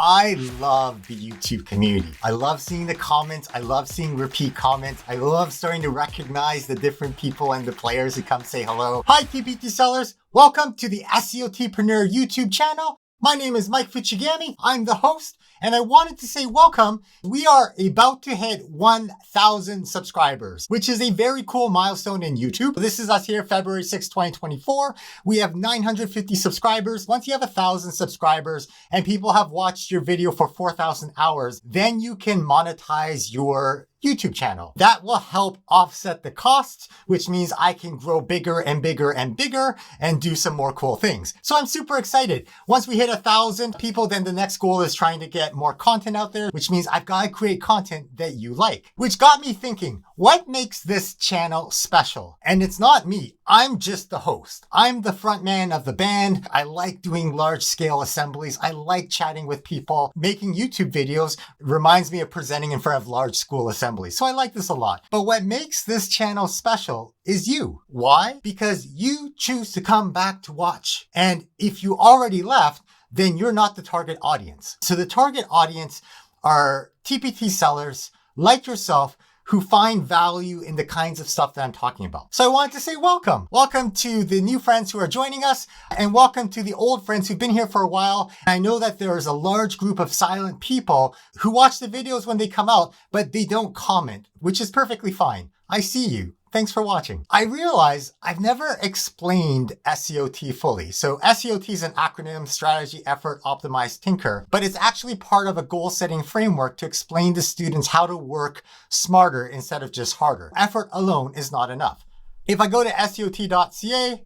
I love the YouTube community. I love seeing the comments. I love seeing repeat comments. I love starting to recognize the different people and the players who come say hello. Hi, TPT Sellers. Welcome to the SEOTpreneur YouTube channel. My name is Mike Fuchigami. I'm the host, and I wanted to say welcome. We are about to hit 1,000 subscribers, which is a very cool milestone in YouTube. This is us here, February 6, 2024. We have 950 subscribers. Once you have 1,000 subscribers and people have watched your video for 4,000 hours, then you can monetize your YouTube channel. That will help offset the costs, which means I can grow bigger and bigger and bigger and do some more cool things. So I'm super excited. Once we hit 1,000 people, then the next goal is trying to get more content out there, which means I've got to create content that you like, which got me thinking, what makes this channel special? And it's not me. I'm just the host. I'm the front man of the band. I like doing large scale assemblies. I like chatting with people. Making YouTube videos reminds me of presenting in front of large school assemblies. So I like this a lot. But what makes this channel special is you. Why? Because you choose to come back to watch. And if you already left, then you're not the target audience. So the target audience are TPT sellers like yourself who find value in the kinds of stuff that I'm talking about. So I wanted to say welcome. Welcome to the new friends who are joining us, and welcome to the old friends who've been here for a while. I know that there is a large group of silent people who watch the videos when they come out, but they don't comment, which is perfectly fine. I see you. Thanks for watching. I realize I've never explained SEOT fully. So SEOT is an acronym: strategy, effort, optimize, tinker, but it's actually part of a goal setting framework to explain to students how to work smarter instead of just harder. Effort alone is not enough. If I go to SEOT.ca,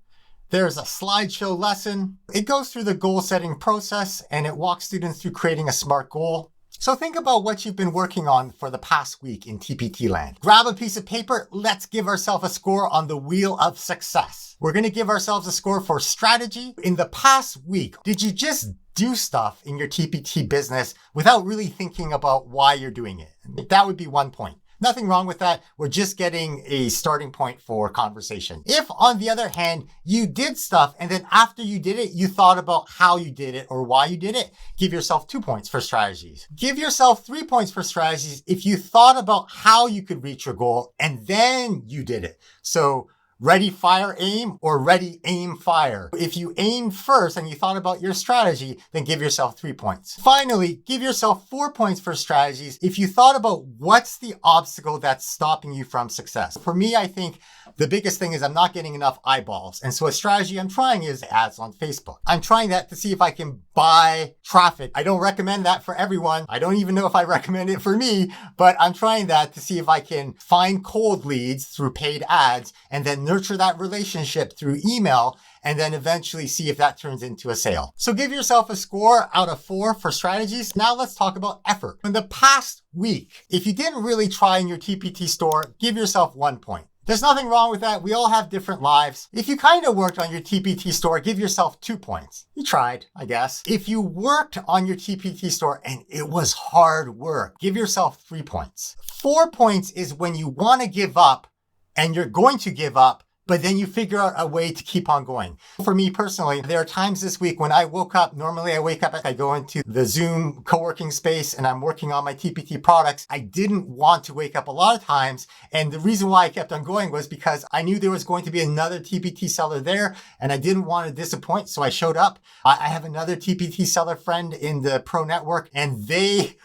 there's a slideshow lesson. It goes through the goal setting process and it walks students through creating a SMART goal. So think about what you've been working on for the past week in TPT land. Grab a piece of paper. Let's give ourselves a score on the wheel of success. We're going to give ourselves a score for strategy. In the past week, did you just do stuff in your TPT business without really thinking about why you're doing it? That would be 1 point. Nothing wrong with that. We're just getting a starting point for conversation. If, on the other hand, you did stuff and then after you did it, you thought about how you did it or why you did it, give yourself 2 points for strategies. Give yourself 3 points for strategies if you thought about how you could reach your goal and then you did it. So ready, fire, aim, or ready, aim, fire. If you aimed first and you thought about your strategy, then give yourself 3 points. Finally, give yourself 4 points for strategies if you thought about what's the obstacle that's stopping you from success. For me, I think the biggest thing is I'm not getting enough eyeballs. And so a strategy I'm trying is ads on Facebook. I'm trying that to see if I can buy traffic. I don't recommend that for everyone. I don't even know if I recommend it for me, but I'm trying that to see if I can find cold leads through paid ads and then nurture that relationship through email and then eventually see if that turns into a sale. So give yourself a score out of 4 for strategies. Now let's talk about effort. In the past week, if you didn't really try in your TPT store, give yourself 1 point. There's nothing wrong with that. We all have different lives. If you kind of worked on your TPT store, give yourself 2 points. You tried, I guess. If you worked on your TPT store and it was hard work, give yourself 3 points. 4 points is when you want to give up and you're going to give up, but then you figure out a way to keep on going. For me personally, there are times this week when I woke up, normally I wake up, I go into the Zoom co-working space and I'm working on my TPT products. I didn't want to wake up a lot of times. And the reason why I kept on going was because I knew there was going to be another TPT seller there and I didn't want to disappoint. So I showed up. I have another TPT seller friend in the pro network and they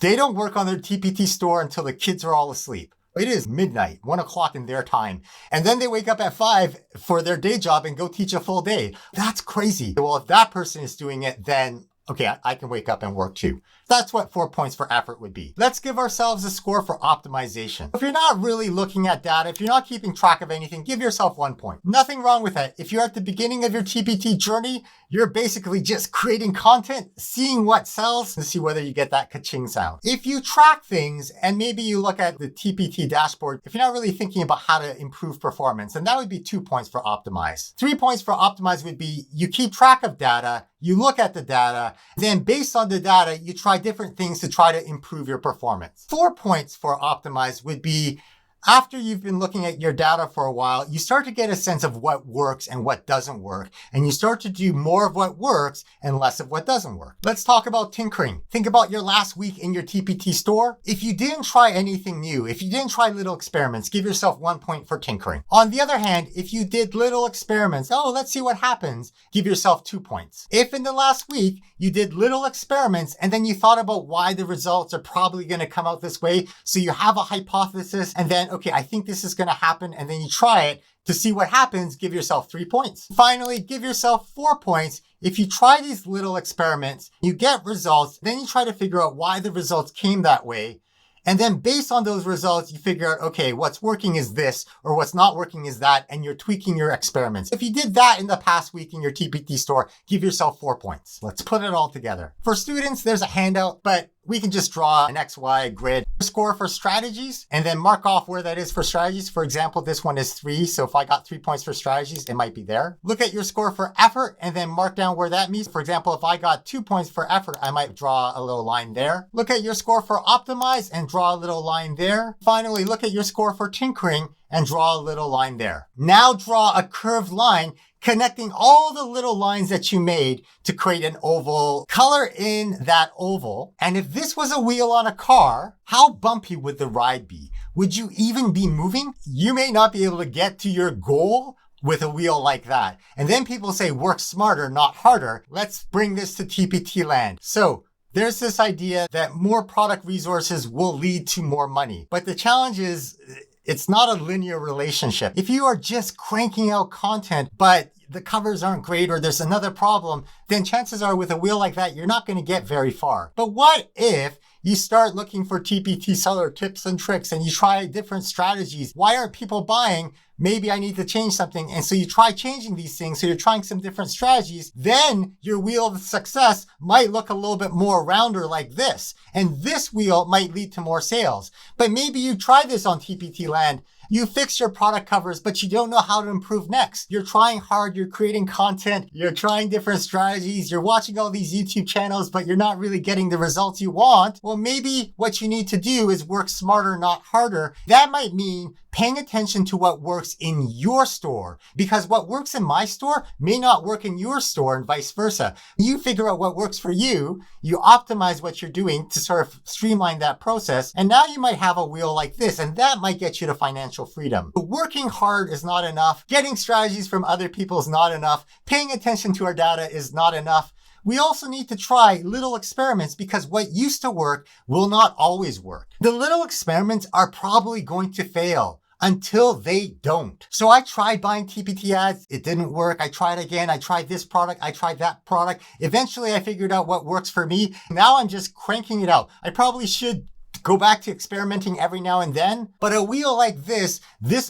don't work on their TPT store until the kids are all asleep. It is midnight, 1 o'clock in their time. And then they wake up at 5 for their day job and go teach a full day. That's crazy. Well, if that person is doing it, then okay, I can wake up and work too. That's what 4 points for effort would be. Let's give ourselves a score for optimization. If you're not really looking at data, if you're not keeping track of anything, give yourself 1 point. Nothing wrong with that. If you're at the beginning of your TPT journey, you're basically just creating content, seeing what sells to see whether you get that ka-ching sound. If you track things and maybe you look at the TPT dashboard, if you're not really thinking about how to improve performance, then that would be 2 points for optimize. 3 points for optimize would be you keep track of data, you look at the data, then based on the data, you try different things to try to improve your performance. 4 points for optimize would be After you've been looking at your data for a while, you start to get a sense of what works and what doesn't work. And you start to do more of what works and less of what doesn't work. Let's talk about tinkering. Think about your last week in your TPT store. If you didn't try anything new, if you didn't try little experiments, give yourself 1 point for tinkering. On the other hand, if you did little experiments, let's see what happens, give yourself 2 points. If in the last week you did little experiments and then you thought about why the results are probably going to come out this way, so you have a hypothesis and then, okay, I think this is going to happen, and then you try it to see what happens, give yourself 3 points. Finally, give yourself 4 points. If you try these little experiments, you get results, then you try to figure out why the results came that way. And then based on those results, you figure out, okay, what's working is this, or what's not working is that, and you're tweaking your experiments. If you did that in the past week in your TPT store, give yourself 4 points. Let's put it all together. For students, there's a handout, but we can just draw an XY grid score for strategies and then mark off where that is for strategies. For example, this one is 3. So if I got 3 points for strategies, it might be there. Look at your score for effort and then mark down where that means. For example, if I got 2 points for effort, I might draw a little line there. Look at your score for optimize and draw a little line there. Finally, look at your score for tinkering and draw a little line there. Now draw a curved line connecting all the little lines that you made to create an oval. Color in that oval. And if this was a wheel on a car, how bumpy would the ride be? Would you even be moving? You may not be able to get to your goal with a wheel like that. And then people say, work smarter, not harder. Let's bring this to TPT land. So there's this idea that more product resources will lead to more money. But the challenge is, it's not a linear relationship. If you are just cranking out content, but the covers aren't great or there's another problem, then chances are with a wheel like that, you're not going to get very far. But what if you start looking for TPT seller tips and tricks and you try different strategies? Why aren't people buying? Maybe I need to change something. And so you try changing these things. So you're trying some different strategies. Then your wheel of success might look a little bit more rounder like this. And this wheel might lead to more sales. But maybe you try this on TPT land. You fix your product covers, but you don't know how to improve next. You're trying hard, you're creating content, you're trying different strategies, you're watching all these YouTube channels, but you're not really getting the results you want. Well, maybe what you need to do is work smarter, not harder. That might mean paying attention to what works in your store, because what works in my store may not work in your store and vice versa. You figure out what works for you, you optimize what you're doing to sort of streamline that process, and now you might have a wheel like this, and that might get you to financial freedom. But working hard is not enough. Getting strategies from other people is not enough. Paying attention to our data is not enough. We also need to try little experiments because what used to work will not always work. The little experiments are probably going to fail until they don't. So I tried buying TPT ads. It didn't work. I tried again. I tried this product. I tried that product. Eventually I figured out what works for me. Now I'm just cranking it out. I probably should go back to experimenting every now and then, but a wheel like this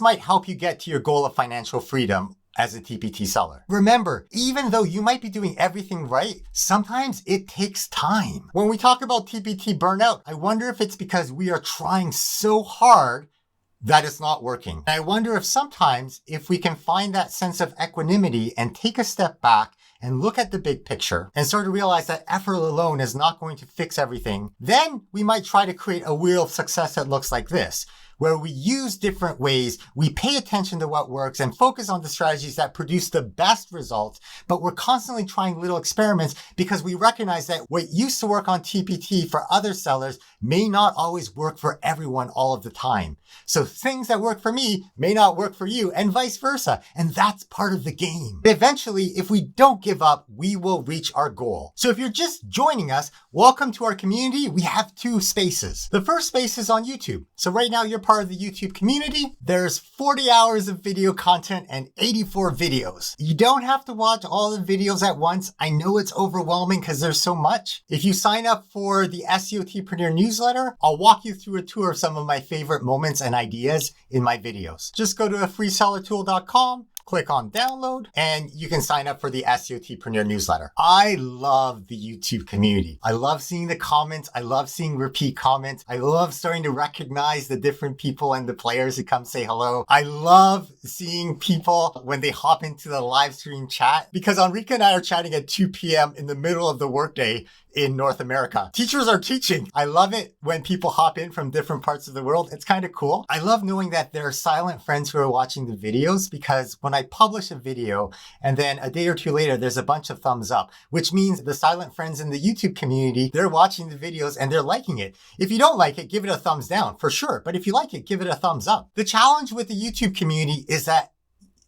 might help you get to your goal of financial freedom as a TPT seller. Remember, even though you might be doing everything right, sometimes it takes time. When we talk about TPT burnout, I wonder if it's because we are trying so hard that it's not working. And I wonder if sometimes if we can find that sense of equanimity and take a step back and look at the big picture and sort of realize that effort alone is not going to fix everything, then we might try to create a wheel of success that looks like this, where we use different ways, we pay attention to what works and focus on the strategies that produce the best results, but we're constantly trying little experiments because we recognize that what used to work on TPT for other sellers may not always work for everyone all of the time. So things that work for me may not work for you and vice versa. And that's part of the game. Eventually, if we don't give up, we will reach our goal. So if you're just joining us, welcome to our community. We have 2 spaces. The first space is on YouTube. So right now you're part of the YouTube community. There's 40 hours of video content and 84 videos. You don't have to watch all the videos at once. I know it's overwhelming because there's so much. If you sign up for the SEOTpreneur newsletter, I'll walk you through a tour of some of my favorite moments and ideas in my videos. Just go to freesellertool.com, click on download, and you can sign up for the SEOTpreneur newsletter. I love the YouTube community. I love seeing the comments. I love seeing repeat comments. I love starting to recognize the different people and the players who come say hello. I love seeing people when they hop into the live stream chat, because Enrique and I are chatting at 2 p.m. in the middle of the workday. in North America. Teachers are teaching. I love it when people hop in from different parts of the world. It's kind of cool. I love knowing that there are silent friends who are watching the videos, because when I publish a video and then a day or two later, there's a bunch of thumbs up, which means the silent friends in the YouTube community, they're watching the videos and they're liking it. If you don't like it, give it a thumbs down for sure. But if you like it, give it a thumbs up. The challenge with the YouTube community is that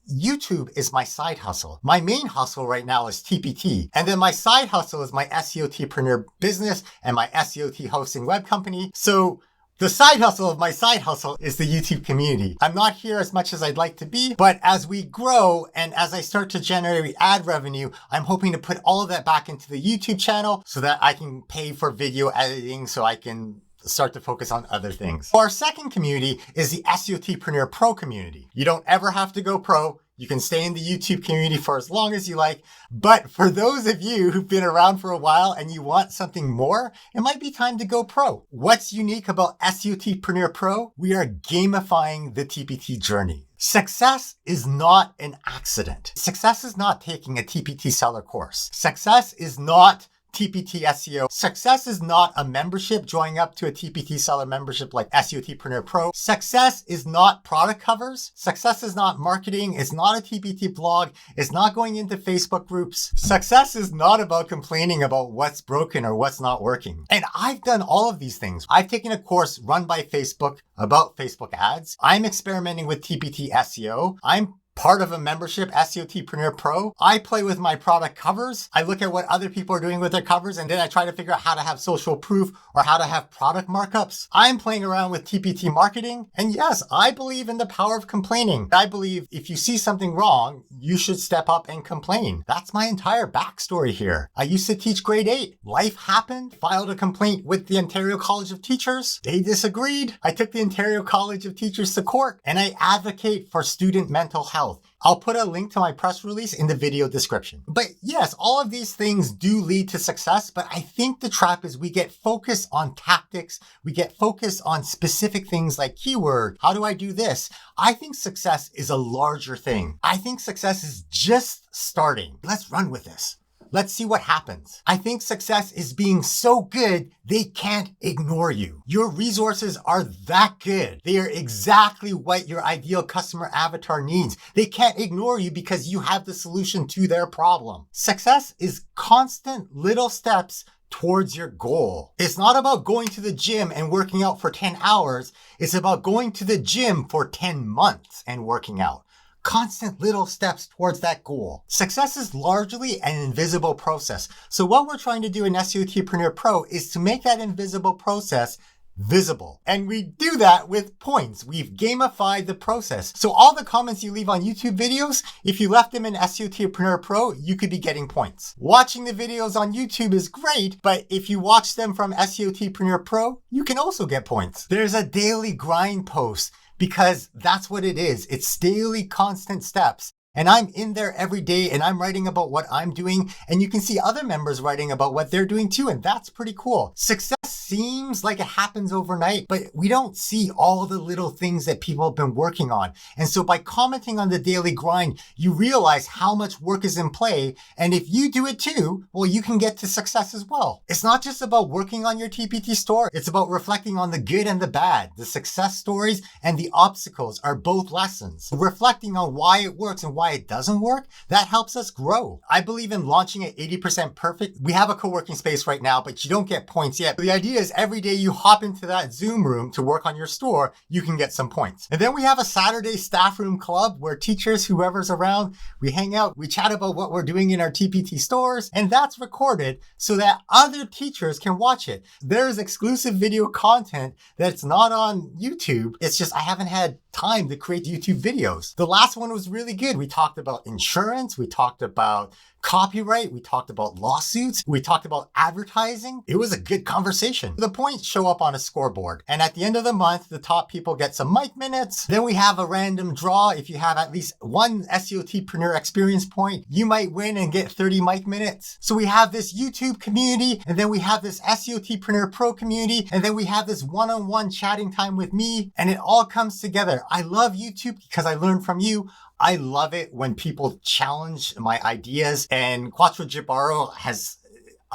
YouTube is my side hustle. My main hustle right now is TPT. And then my side hustle is my SEOTpreneur business and my SEOT hosting web company. So the side hustle of my side hustle is the YouTube community. I'm not here as much as I'd like to be, but as we grow and as I start to generate ad revenue, I'm hoping to put all of that back into the YouTube channel so that I can pay for video editing, so I can start to focus on other things. Our second community is the SEOTpreneur PRO community. You don't ever have to go pro. You can stay in the YouTube community for as long as you like. But for those of you who've been around for a while and you want something more, it might be time to go pro. What's unique about SEOTpreneur PRO? We are gamifying the TPT journey. Success is not an accident. Success is not taking a TPT seller course. Success is not TPT SEO. Success is not a membership, joining up to a TPT seller membership like SEOTpreneur PRO. Success is not product covers. Success is not marketing. It's not a TPT blog. It's not going into Facebook groups. Success is not about complaining about what's broken or what's not working. And I've done all of these things. I've taken a course run by Facebook about Facebook ads. I'm experimenting with TPT SEO. I'm part of a membership, SEOTpreneur PRO. I play with my product covers. I look at what other people are doing with their covers, and then I try to figure out how to have social proof or how to have product markups. I'm playing around with TPT marketing. And yes, I believe in the power of complaining. I believe if you see something wrong, you should step up and complain. That's my entire backstory here. I used to teach grade 8. Life happened. Filed a complaint with the Ontario College of Teachers. They disagreed. I took the Ontario College of Teachers to court, and I advocate for student mental health. I'll put a link to my press release in the video description. But yes, all of these things do lead to success, but I think the trap is we get focused on tactics. We get focused on specific things like keyword. How do I do this? I think success is a larger thing. I think success is just starting. Let's run with this. Let's see what happens. I think success is being so good, they can't ignore you. Your resources are that good. They are exactly what your ideal customer avatar needs. They can't ignore you because you have the solution to their problem. Success is constant little steps towards your goal. It's not about going to the gym and working out for 10 hours. It's about going to the gym for 10 months and working out. Constant little steps towards that goal. Success is largely an invisible process. So what we're trying to do in SEOTpreneur PRO is to make that invisible process visible. And we do that with points. We've gamified the process. So all the comments you leave on YouTube videos, if you left them in SEOTpreneur PRO, you could be getting points. Watching the videos on YouTube is great, but if you watch them from SEOTpreneur PRO, you can also get points. There's a daily grind post, because that's what it is. It's daily constant steps. And I'm in there every day and I'm writing about what I'm doing. And you can see other members writing about what they're doing too. And that's pretty cool. Success seems like it happens overnight, but we don't see all the little things that people have been working on. And so by commenting on the daily grind, you realize how much work is in play. And if you do it too, well, you can get to success as well. It's not just about working on your TPT store. It's about reflecting on the good and the bad. The success stories and the obstacles are both lessons. Reflecting on why it works and why it doesn't work, that helps us grow. I believe in launching at 80% perfect. We have a co-working space right now, but you don't get points yet. The idea is every day you hop into that Zoom room to work on your store, you can get some points. And then we have a Saturday staff room club where teachers, whoever's around, we hang out, we chat about what we're doing in our TPT stores, and that's recorded so that other teachers can watch it. There's exclusive video content that's not on YouTube. It's just I haven't had time to create YouTube videos. The last one was really good. We talked about insurance. We talked about copyright. We talked about lawsuits. We talked about advertising. It was a good conversation. The points show up on a scoreboard. And at the end of the month, the top people get some mic minutes. Then we have a random draw. If you have at least one SEOTpreneur experience point, you might win and get 30 mic minutes. So we have this YouTube community, and then we have this SEOTpreneur PRO community, and then we have this one-on-one chatting time with me, and it all comes together. I love YouTube because I learn from you. I love it when people challenge my ideas, and Quattro Gibaro has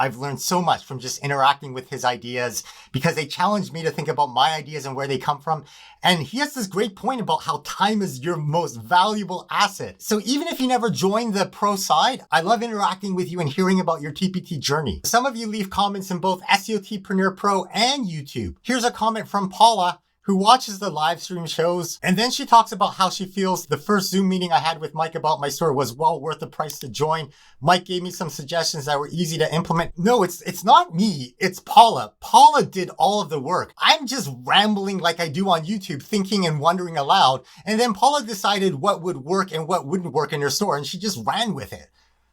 I've learned so much from just interacting with his ideas because they challenged me to think about my ideas and where they come from. And he has this great point about how time is your most valuable asset. So even if you never joined the pro side, I love interacting with you and hearing about your TPT journey. Some of you leave comments in both SEOTpreneur Pro and YouTube. Here's a comment from Paula, who watches the live stream shows. And then she talks about how she feels the first Zoom meeting I had with Mike about my store was well worth the price to join. Mike gave me some suggestions that were easy to implement. No, it's not me. It's Paula. Paula did all of the work. I'm just rambling like I do on YouTube, thinking and wondering aloud. And then Paula decided what would work and what wouldn't work in her store, and she just ran with it.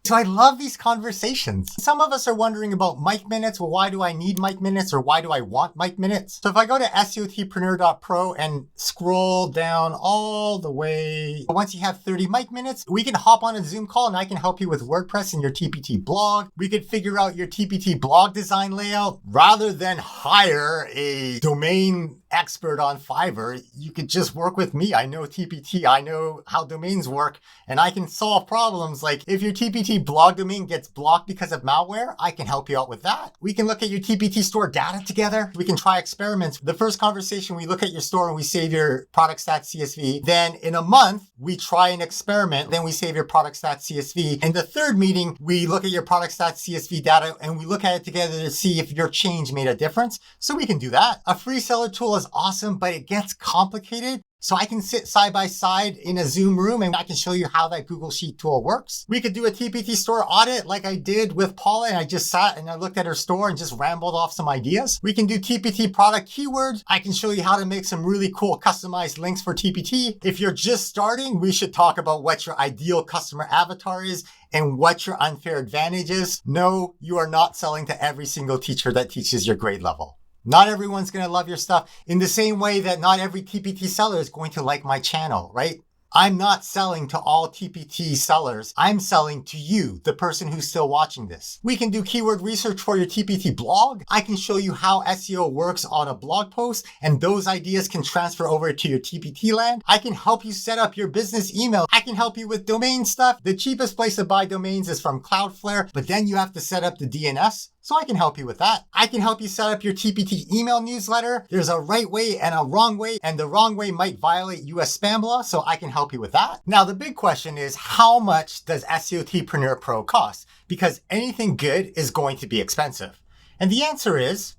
So I love these conversations. Some of us are wondering about mic minutes. Well, why do I need mic minutes, or why do I want mic minutes? So if I go to SEOTpreneur.pro and scroll down all the way, once you have 30 mic minutes, we can hop on a Zoom call and I can help you with WordPress and your TPT blog. We could figure out your TPT blog design layout. Rather than hire a domain expert on Fiverr, you could just work with me. I know TPT, I know how domains work, and I can solve problems. Like if your TPT blog domain gets blocked because of malware, I can help you out with that. We can look at your TPT store data together. We can try experiments. The first conversation, we look at your store and we save your product stats CSV. Then in a month, we try an experiment. Then we save your product stats CSV. In the third meeting, we look at your product stats CSV data and we look at it together to see if your change made a difference. So we can do that. A free seller tool is awesome, but it gets complicated. So I can sit side by side in a Zoom room and I can show you how that Google Sheet tool works. We could do a TPT store audit like I did with Paula, and I just sat and I looked at her store and just rambled off some ideas. We can do TPT product keywords. I can show you how to make some really cool customized links for TPT. If you're just starting, we should talk about what your ideal customer avatar is and what your unfair advantage is. No, you are not selling to every single teacher that teaches your grade level. Not everyone's going to love your stuff in the same way that not every TPT seller is going to like my channel, right? I'm not selling to all TPT sellers. I'm selling to you, the person who's still watching this. We can do keyword research for your TPT blog. I can show you how SEO works on a blog post, and those ideas can transfer over to your TPT land. I can help you set up your business email. I can help you with domain stuff. The cheapest place to buy domains is from Cloudflare, but then you have to set up the DNS. So I can help you with that. I can help you set up your TPT email newsletter. There's a right way and a wrong way, and the wrong way might violate US spam law, so I can help you with that. Now, the big question is, how much does SEOTpreneur Pro cost? Because anything good is going to be expensive. And the answer is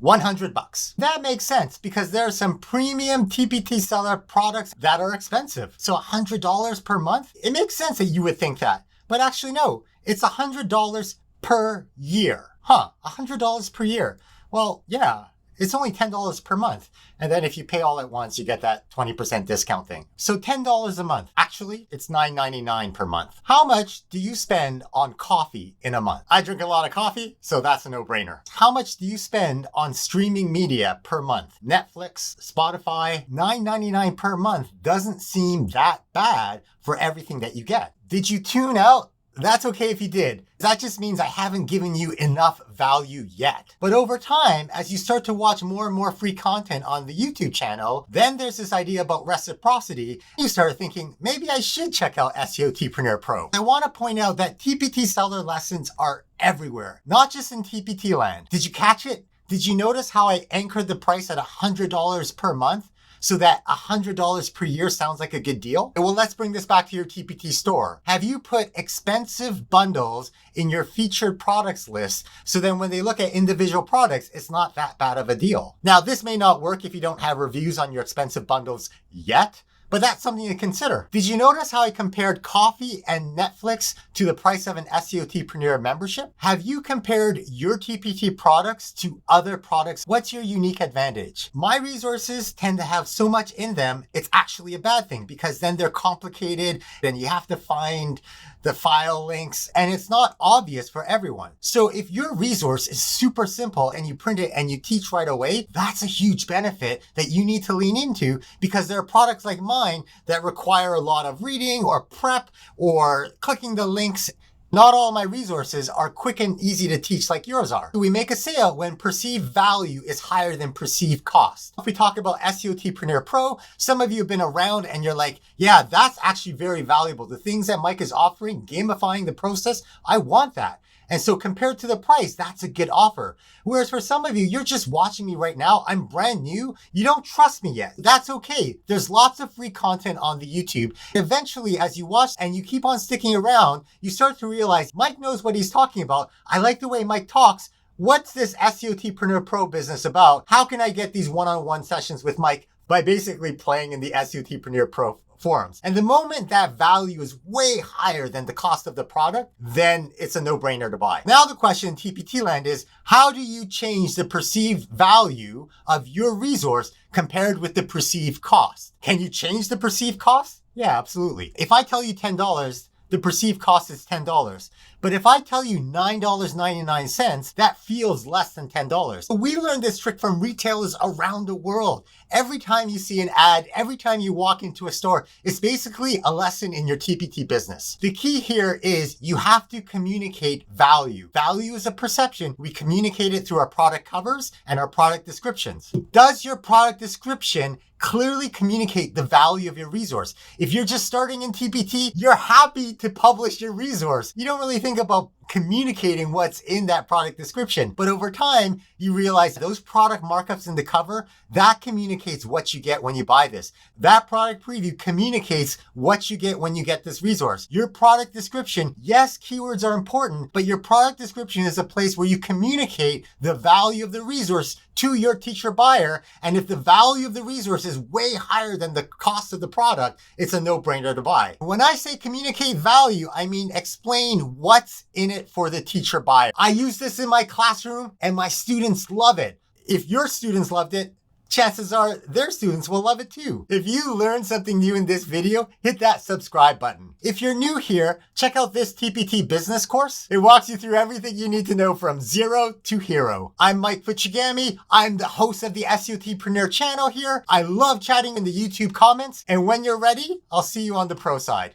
$100. That makes sense because there are some premium TPT seller products that are expensive. So $100 per month? It makes sense that you would think that. But actually, no, it's $100 per year. $100 per year. Well, yeah, it's only $10 per month. And then if you pay all at once, you get that 20% discount thing. So $10 a month. Actually, it's $9.99 per month. How much do you spend on coffee in a month? I drink a lot of coffee, so that's a no-brainer. How much do you spend on streaming media per month? Netflix, Spotify, $9.99 per month doesn't seem that bad for everything that you get. Did you tune out? That's okay if you did. That just means I haven't given you enough value yet. But over time, as you start to watch more and more free content on the YouTube channel, then there's this idea about reciprocity. You start thinking, maybe I should check out SEOTpreneur Pro. I want to point out that TPT seller lessons are everywhere, not just in TPT land. Did you catch it? Did you notice how I anchored the price at $100 per month? So that $100 per year sounds like a good deal? Well, let's bring this back to your TPT store. Have you put expensive bundles in your featured products list so then when they look at individual products, it's not that bad of a deal? Now, this may not work if you don't have reviews on your expensive bundles yet, but that's something to consider. Did you notice how I compared coffee and Netflix to the price of an SEOTpreneur membership? Have you compared your TPT products to other products? What's your unique advantage? My resources tend to have so much in them, it's actually a bad thing because then they're complicated, then you have to find the file links, and it's not obvious for everyone. So if your resource is super simple and you print it and you teach right away, that's a huge benefit that you need to lean into because there are products like mine that require a lot of reading or prep or clicking the links. Not all my resources are quick and easy to teach like yours are. We make a sale when perceived value is higher than perceived cost. If we talk about SEOTpreneur Pro, some of you have been around and you're like, yeah, that's actually very valuable. The things that Mike is offering, gamifying the process, I want that. And so compared to the price, that's a good offer. Whereas for some of you, you're just watching me right now. I'm brand new. You don't trust me yet. That's okay. There's lots of free content on the YouTube. Eventually, as you watch and you keep on sticking around, you start to realize Mike knows what he's talking about. I like the way Mike talks. What's this SEOTpreneur Pro business about? How can I get these one-on-one sessions with Mike? By basically playing in the SEOTpreneur Pro forums. And the moment that value is way higher than the cost of the product, then it's a no-brainer to buy. Now the question in TPT land is, how do you change the perceived value of your resource compared with the perceived cost? Can you change the perceived cost? Yeah, absolutely. If I tell you $10, the perceived cost is $10. But if I tell you $9.99, that feels less than $10. We learned this trick from retailers around the world. Every time you see an ad, every time you walk into a store, it's basically a lesson in your TPT business. The key here is you have to communicate value. Value is a perception. We communicate it through our product covers and our product descriptions. Does your product description clearly communicate the value of your resource? If you're just starting in TPT, you're happy to publish your resource. You don't really think about communicating what's in that product description. But over time, you realize those product markups in the cover, that communicates what you get when you buy this. That product preview communicates what you get when you get this resource. Your product description, yes, keywords are important, but your product description is a place where you communicate the value of the resource to your teacher buyer. And if the value of the resource is way higher than the cost of the product, it's a no-brainer to buy. When I say communicate value, I mean explain what's in it for the teacher buyer. I use this in my classroom and my students love it. If your students loved it, chances are their students will love it too. If you learned something new in this video, hit that subscribe button. If you're new here, check out this TPT business course. It walks you through everything you need to know from zero to hero. I'm Mike Fuchigami. I'm the host of the SEOTpreneur channel here. I love chatting in the YouTube comments. And when you're ready, I'll see you on the pro side.